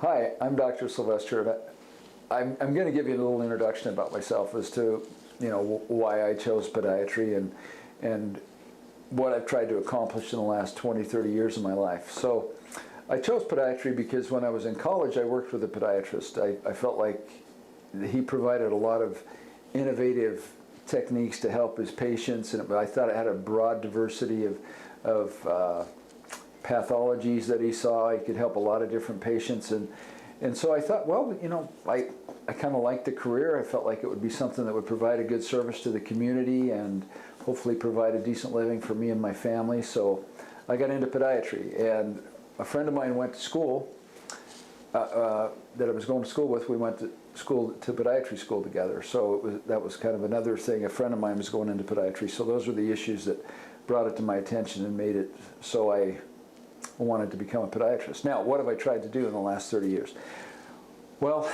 Hi, I'm Dr. Silvester. I'm going to give you a little introduction about myself as to, why I chose podiatry and what I've tried to accomplish in the last 20, 30 years of my life. So I chose podiatry because when I was in college, I worked with a podiatrist. I felt like he provided a lot of innovative techniques to help his patients, and I thought it had a broad diversity of pathologies that he saw. He could help a lot of different patients, and so I thought, well, I kind of liked the career. I felt like it would be something that would provide a good service to the community and hopefully provide a decent living for me and my family. So I got into podiatry, and a friend of mine went to school that I was going to school with. We went to podiatry school together. So that was kind of another thing. A friend of mine was going into podiatry. So those were the issues that brought it to my attention and made it so I wanted to become a podiatrist. Now, what have I tried to do in the last 30 years? Well,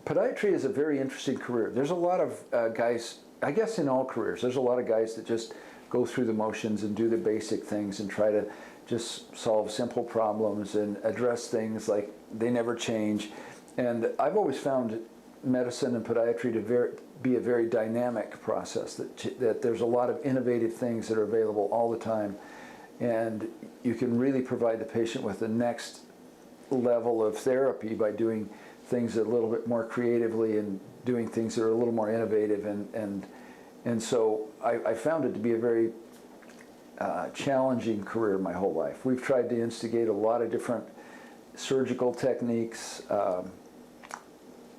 podiatry is a very interesting career. There's a lot of guys, I guess in all careers, there's a lot of guys that just go through the motions and do the basic things and try to just solve simple problems and address things like they never change. And I've always found medicine and podiatry to be a very dynamic process, that there's a lot of innovative things that are available all the time. And you can really provide the patient with the next level of therapy by doing things a little bit more creatively and doing things that are a little more innovative. And so I found it to be a very challenging career my whole life. We've tried to instigate a lot of different surgical techniques,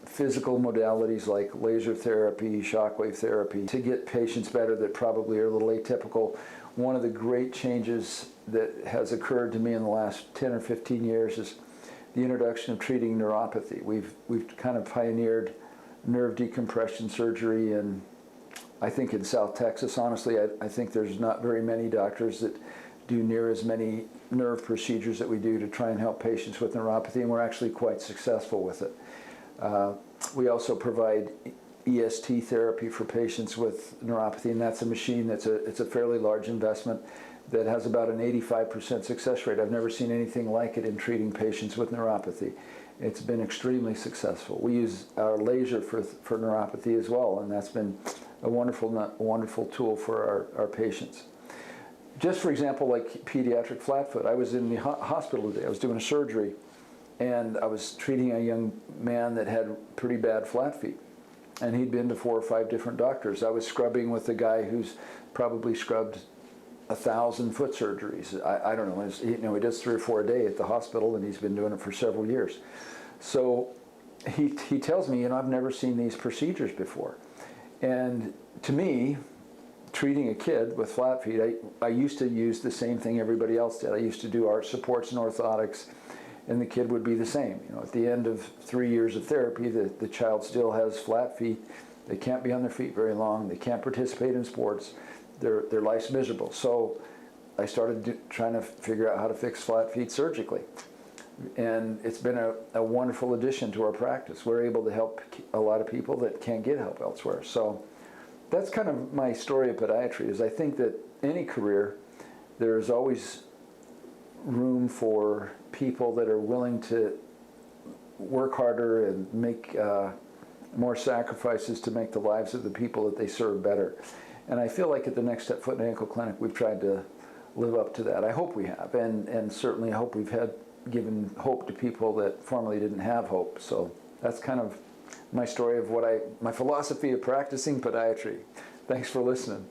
physical modalities like laser therapy, shockwave therapy, to get patients better that probably are a little atypical. One of the great changes that has occurred to me in the last 10 or 15 years is the introduction of treating neuropathy. We've kind of pioneered nerve decompression surgery, and I think in South Texas, honestly, I think there's not very many doctors that do near as many nerve procedures that we do to try and help patients with neuropathy, and we're actually quite successful with it. We also provide EST therapy for patients with neuropathy, and that's a machine it's a fairly large investment that has about an 85% success rate. I've never seen anything like it in treating patients with neuropathy. It's been extremely successful. We use our laser for neuropathy as well, and that's been a wonderful tool for our patients. Just for example, like pediatric flat foot, I was in the hospital today. I was doing a surgery, and I was treating a young man that had pretty bad flat feet. And he'd been to 4 or 5 different doctors. I was scrubbing with a guy who's probably scrubbed 1,000 foot surgeries. I don't know, he does 3 or 4 a day at the hospital, and he's been doing it for several years. So he tells me, I've never seen these procedures before. And to me, treating a kid with flat feet, I used to use the same thing everybody else did. I used to do arch supports and orthotics, and the kid would be the same. At the end of 3 years of therapy, the child still has flat feet. They can't be on their feet very long. They can't participate in sports. Their life's miserable. So I started trying to figure out how to fix flat feet surgically. And it's been a wonderful addition to our practice. We're able to help a lot of people that can't get help elsewhere. So that's kind of my story of podiatry, is I think that any career, there is always room for people that are willing to work harder and make more sacrifices to make the lives of the people that they serve better. And I feel like at the Next Step Foot and Ankle Clinic, we've tried to live up to that. I hope we have, and certainly I hope we've given hope to people that formerly didn't have hope. So that's kind of my story of my philosophy of practicing podiatry. Thanks for listening.